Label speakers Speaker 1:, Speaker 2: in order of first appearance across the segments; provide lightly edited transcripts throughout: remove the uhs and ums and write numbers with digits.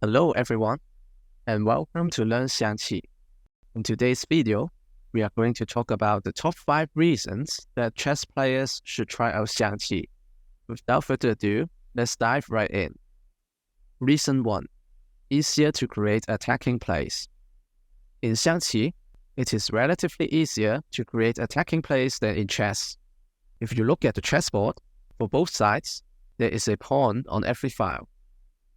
Speaker 1: Hello everyone, and welcome to Learn Xiangqi. In today's video, we are going to talk about the top 5 reasons that chess players should try out Xiangqi. Without further ado, let's dive right in. Reason 1. Easier to create attacking plays. In Xiangqi, it is relatively easier to create attacking plays than in chess. If you look at the chessboard, for both sides, there is a pawn on every file.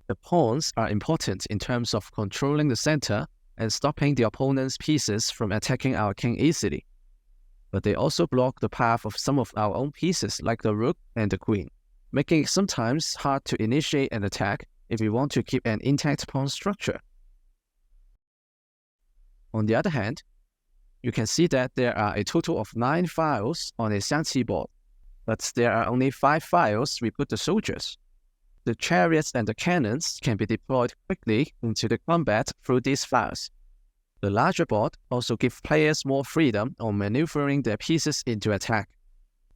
Speaker 1: The pawns are important in terms of controlling the center and stopping the opponent's pieces from attacking our king easily. But they also block the path of some of our own pieces like the rook and the queen, making it sometimes hard to initiate an attack if we want to keep an intact pawn structure. On the other hand, you can see that there are a total of 9 files on a Xiangqi board, but there are only 5 files we put the soldiers. The chariots and the cannons can be deployed quickly into the combat through these files. The larger board also gives players more freedom on maneuvering their pieces into attack.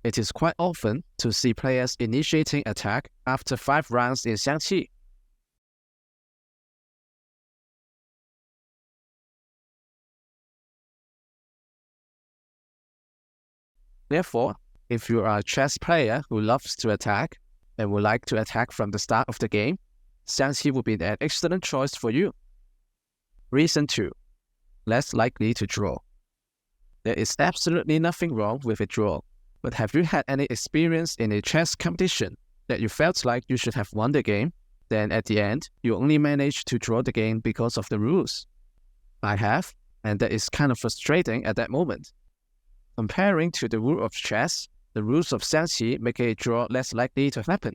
Speaker 1: It is quite often to see players initiating attack after 5 rounds in Xiangqi. Therefore, if you are a chess player who loves to attack and would like to attack from the start of the game, Xiangqi would be an excellent choice for you. Reason 2. Less likely to draw. There is absolutely nothing wrong with a draw, but have you had any experience in a chess competition that you felt like you should have won the game, then at the end, you only managed to draw the game because of the rules? I have, and that is kind of frustrating at that moment. Comparing to the rule of chess, the rules of Xiangqi make a draw less likely to happen.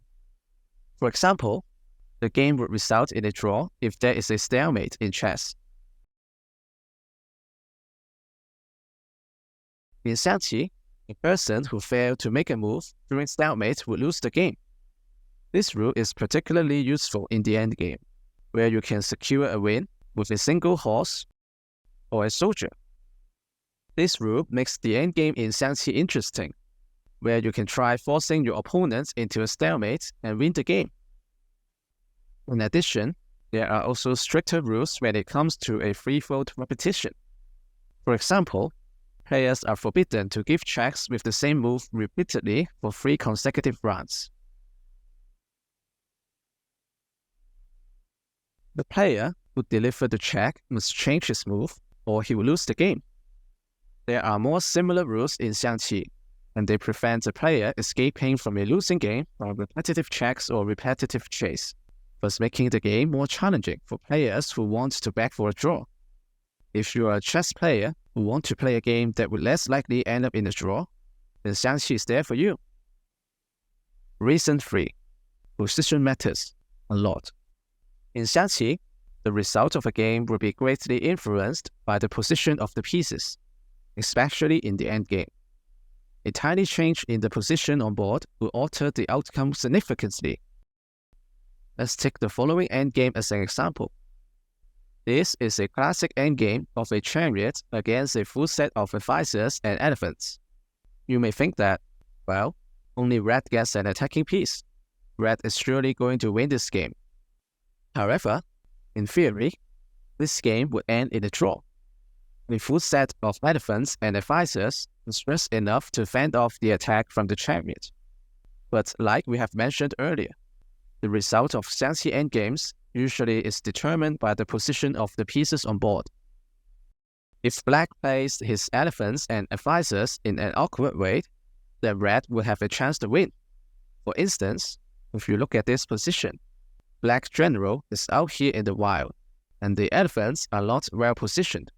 Speaker 1: For example, the game would result in a draw if there is a stalemate in chess. In Xiangqi, a person who failed to make a move during stalemate would lose the game. This rule is particularly useful in the endgame, where you can secure a win with a single horse or a soldier. This rule makes the endgame in Xiangqi interesting, where you can try forcing your opponent into a stalemate and win the game. In addition, there are also stricter rules when it comes to a free-float repetition. For example, players are forbidden to give checks with the same move repeatedly for 3 consecutive rounds. The player who delivers the check must change his move or he will lose the game. There are more similar rules in Xiangqi, and they prevent the player escaping from a losing game by repetitive checks or repetitive chase, thus making the game more challenging for players who want to beg for a draw. If you are a chess player who want to play a game that would less likely end up in a draw, then Xiangqi is there for you. Reason 3. Position matters a lot. In Xiangqi, the result of a game will be greatly influenced by the position of the pieces, especially in the endgame. A tiny change in the position on board will alter the outcome significantly. Let's take the following endgame as an example. This is a classic endgame of a chariot against a full set of advisors and elephants. You may think that, well, only red gets an attacking piece. Red is surely going to win this game. However, in theory, this game would end in a draw. A full set of elephants and advisors is just enough to fend off the attack from the chariot. But like we have mentioned earlier, the result of Xiangqi endgames usually is determined by the position of the pieces on board. If black plays his elephants and advisors in an awkward way, then red will have a chance to win. For instance, if you look at this position, black general is out here in the wild, and the elephants are not well positioned.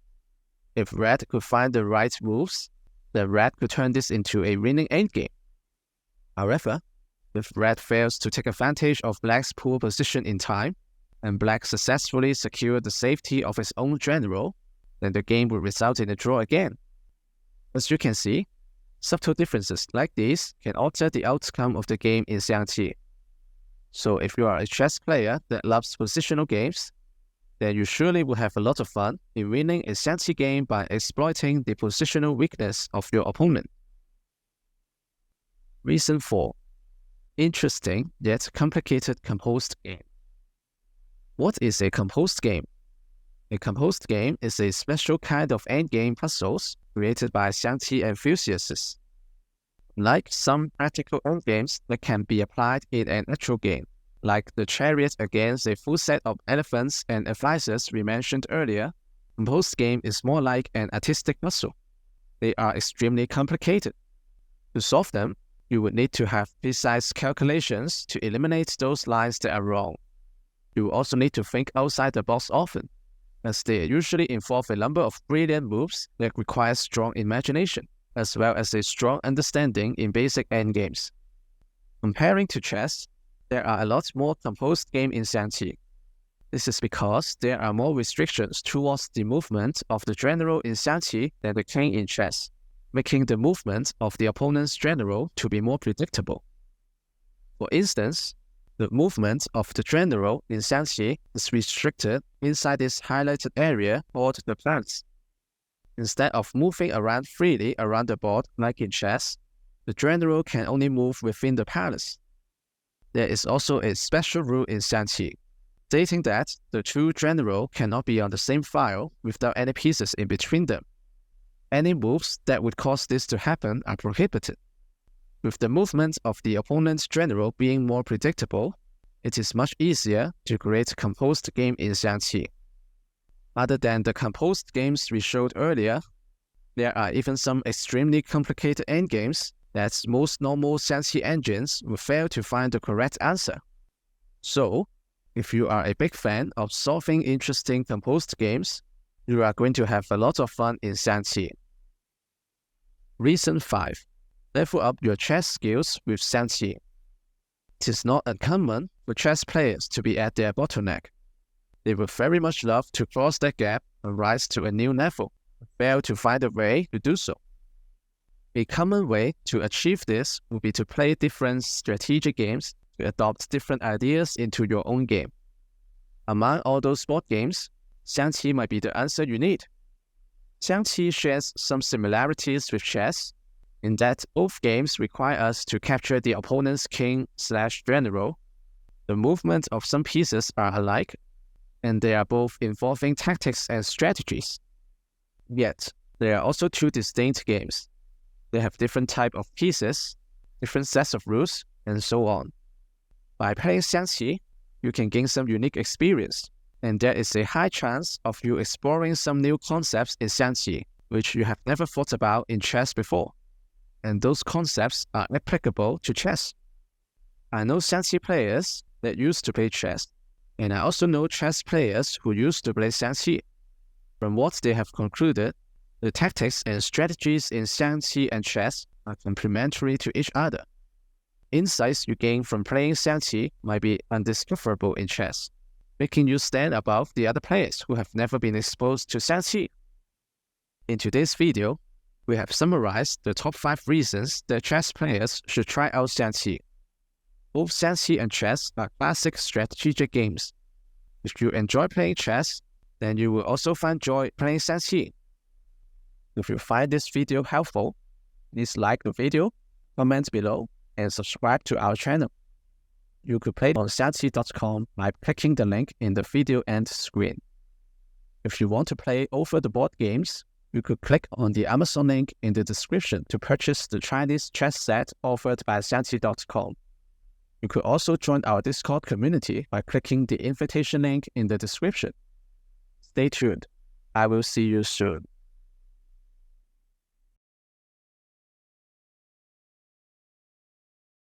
Speaker 1: If red could find the right moves, then red could turn this into a winning endgame. However, if red fails to take advantage of black's poor position in time, and black successfully secures the safety of his own general, then the game will result in a draw again. As you can see, subtle differences like these can alter the outcome of the game in Xiangqi. So if you are a chess player that loves positional games, then you surely will have a lot of fun in winning a Xiangqi game by exploiting the positional weakness of your opponent. Reason 4. Interesting yet complicated composed game. What is a composed game? A composed game is a special kind of endgame puzzles created by Xiangqi enthusiasts. Like some practical endgames that can be applied in an actual game, like the chariot against a full set of elephants and advisors we mentioned earlier, composed game is more like an artistic puzzle. They are extremely complicated. To solve them, you would need to have precise calculations to eliminate those lines that are wrong. You will also need to think outside the box often, as they usually involve a number of brilliant moves that require strong imagination, as well as a strong understanding in basic endgames. Comparing to chess, there are a lot more composed games in Xiangqi. This is because there are more restrictions towards the movement of the general in Xiangqi than the king in chess, making the movement of the opponent's general to be more predictable. For instance, the movement of the general in Xiangqi is restricted inside this highlighted area called the palace. Instead of moving around freely around the board like in chess, the general can only move within the palace. There is also a special rule in Xiangqi, stating that the two generals cannot be on the same file without any pieces in between them. Any moves that would cause this to happen are prohibited. With the movement of the opponent's general being more predictable, it is much easier to create a composed game in Xiangqi. Other than the composed games we showed earlier, there are even some extremely complicated endgames that most normal Xiangqi engines will fail to find the correct answer. So, if you are a big fan of solving interesting composed games, you are going to have a lot of fun in Xiangqi. Reason 5. Level up your chess skills with Xiangqi. It is not uncommon for chess players to be at their bottleneck. They would very much love to cross that gap and rise to a new level, but fail to find a way to do so. A common way to achieve this would be to play different strategic games to adopt different ideas into your own game. Among all those board games, Xiangqi might be the answer you need. Xiangqi shares some similarities with chess, in that both games require us to capture the opponent's king/general. The movement of some pieces are alike, and they are both involving tactics and strategies. Yet, there are also two distinct games. They have different types of pieces, different sets of rules, and so on. By playing Xiangqi, you can gain some unique experience, and there is a high chance of you exploring some new concepts in Xiangqi, which you have never thought about in chess before. And those concepts are applicable to chess. I know Xiangqi players that used to play chess, and I also know chess players who used to play Xiangqi. From what they have concluded, the tactics and strategies in Xiangqi and chess are complementary to each other. Insights you gain from playing Xiangqi might be undiscoverable in chess, making you stand above the other players who have never been exposed to Xiangqi. In today's video, we have summarized the top 5 reasons that chess players should try out Xiangqi. Both Xiangqi and chess are classic strategic games. If you enjoy playing chess, then you will also find joy playing Xiangqi. If you find this video helpful, please like the video, comment below, and subscribe to our channel. You could play on Xiangqi.com by clicking the link in the video end screen. If you want to play over-the-board games, you could click on the Amazon link in the description to purchase the Chinese chess set offered by Xiangqi.com. You could also join our Discord community by clicking the invitation link in the description. Stay tuned. I will see you soon.